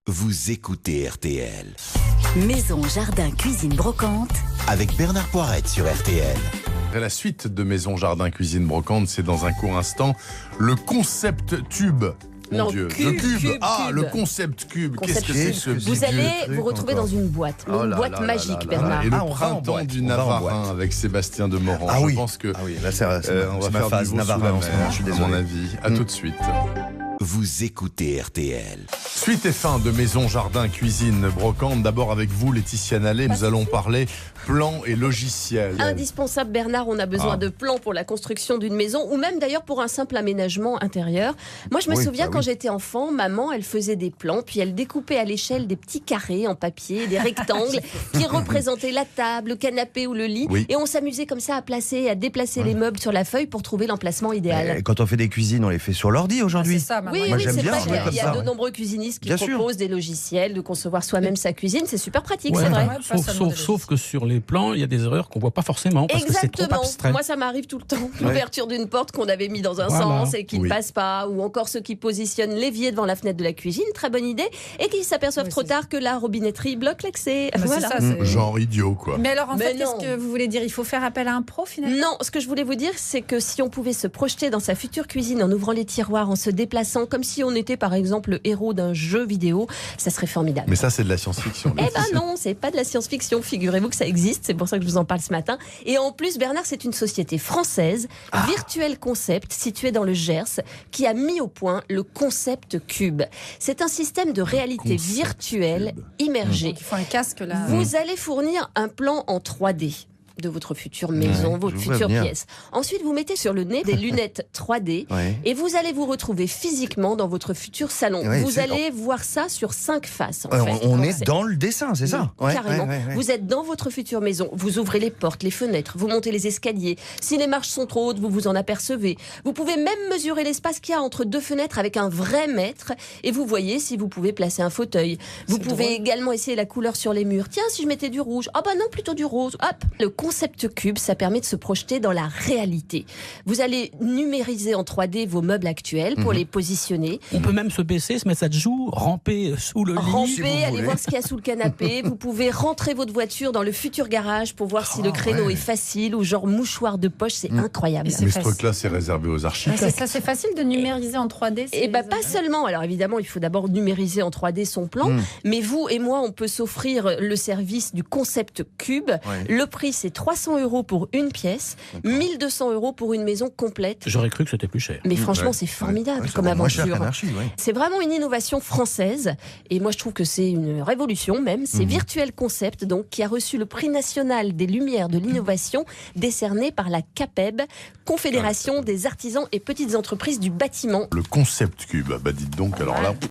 Vous écoutez RTL. Maison, jardin, cuisine, brocante. Avec Bernard Poirette sur RTL. La suite de Maison, Jardin, Cuisine, Brocante, c'est dans un court instant le concept tube. Mon Non, Dieu, cube, le cube. cube, Ah, cube. le concept cube. Qu'est-ce que c'est que ce Vous bidule allez truc vous retrouver encore dans une boîte, mais Oh une là boîte là là magique, là là. Bernard. Et le Ah, on va en printemps boîte, du on va en Navarin boîte. avec Sébastien Demorand. Ah oui. Je pense que Ah oui, là c'est on va ma faire phase du veau sous Navarin la en ce moment, mer, je suis à désolé. mon avis. À tout de suite. Vous écoutez RTL. Suite et fin de Maison, Jardin, Cuisine, Brocante. D'abord avec vous, Laetitia Nallet, nous allons parler plan et logiciel. Indispensable, Bernard, on a besoin de plans pour la construction d'une maison ou même d'ailleurs pour un simple aménagement intérieur. Moi, je me souviens quand j'étais enfant, maman, elle faisait des plans, puis elle découpait à l'échelle des petits carrés en papier, des rectangles qui représentaient la table, le canapé ou le lit. Oui. Et on s'amusait comme ça à placer et à déplacer les meubles sur la feuille pour trouver l'emplacement idéal. Quand on fait des cuisines, on les fait sur l'ordi aujourd'hui. C'est ça, Oui, Moi, oui, j'aime c'est bien vrai jouer qu'il comme y a ça, de ouais. nombreux cuisinistes qui Bien sûr. proposent des logiciels, de concevoir soi-même sa cuisine. C'est super pratique, Ouais, c'est vrai. Ouais, pas seulement des sauf que sur les plans, il y a des erreurs qu'on voit pas forcément parce que c'est trop Exactement. abstrait. Moi, ça m'arrive tout le temps. L'ouverture d'une porte qu'on avait mis dans un Voilà. sens et qui ne Oui. passe pas, ou encore ceux qui positionnent l'évier devant la fenêtre de la cuisine, très bonne idée, et qui s'aperçoivent Oui, trop c'est tard que la robinetterie bloque l'accès. Ah bah, Voilà. c'est ça, c'est- Genre idiot, quoi. Mais alors en Mais fait, qu'est-ce non. que vous voulez dire? Il faut faire appel à un pro finalement? Non, ce que je voulais vous dire, c'est que si on pouvait se projeter dans sa future cuisine en ouvrant les tiroirs, en se déplaçant, comme si on était par exemple le héros d'un jeu vidéo, ça serait formidable. Mais ça, c'est de la science-fiction. Eh ben Laetitia. non, c'est pas de la science-fiction, figurez-vous que ça existe, c'est pour ça que je vous en parle ce matin. Et en plus, Bernard, c'est une société française, Virtuel Concept, située dans le Gers, qui a mis au point le concept cube. C'est un système de réalité concept virtuelle cube. immergée. Donc, il faut un casque là. Vous allez fournir un plan en 3D de votre future maison, votre je vois future venir. pièce. Ensuite, vous mettez sur le nez des lunettes 3D Ouais. et vous allez vous retrouver physiquement dans votre futur salon. Ouais, vous c'est- allez voir ça sur 5 faces. En Ouais, fait. on Donc, est c'est- dans le dessin, c'est ça? oui, Ouais, carrément. ouais, ouais. Vous êtes dans votre future maison. Vous ouvrez les portes, les fenêtres, vous montez les escaliers. Si les marches sont trop hautes, vous vous en apercevez. Vous pouvez même mesurer l'espace qu'il y a entre deux fenêtres avec un vrai mètre et vous voyez si vous pouvez placer un fauteuil. Vous pouvez également essayer la couleur sur les murs. Tiens, si je mettais du rouge. Ah bah non, plutôt du rose. Hop. Le concept cube, ça permet de se projeter dans la réalité. Vous allez numériser en 3D vos meubles actuels pour les positionner. On peut même se baisser, se mettre ça de joue, ramper sous le lit. Ramper, si vous allez voulez. voir ce qu'il y a sous le canapé. Vous pouvez rentrer votre voiture dans le futur garage pour voir si le créneau est facile ou genre mouchoir de poche. C'est incroyable. Et c'est Mais ce facile. truc-là, c'est réservé aux Ouais, architectes. c'est ça, c'est facile de numériser en 3D. Et bah pas seulement. Alors évidemment, il faut d'abord numériser en 3D son plan. Mais vous et moi, on peut s'offrir le service du concept cube. Le prix, c'est 300 € pour une pièce, 1200 € pour une maison complète. J'aurais cru que c'était plus cher. Mais franchement, Ouais. c'est formidable Ouais, ça comme vaut moins cher aventure. qu'Anarchie, ouais. C'est vraiment une innovation française et moi je trouve que c'est une révolution même. C'est Virtuel Concept donc qui a reçu le prix national des Lumières de l'innovation décerné par la CAPEB, Confédération des artisans et petites entreprises du bâtiment. Le concept cube. Bah dites donc, alors là...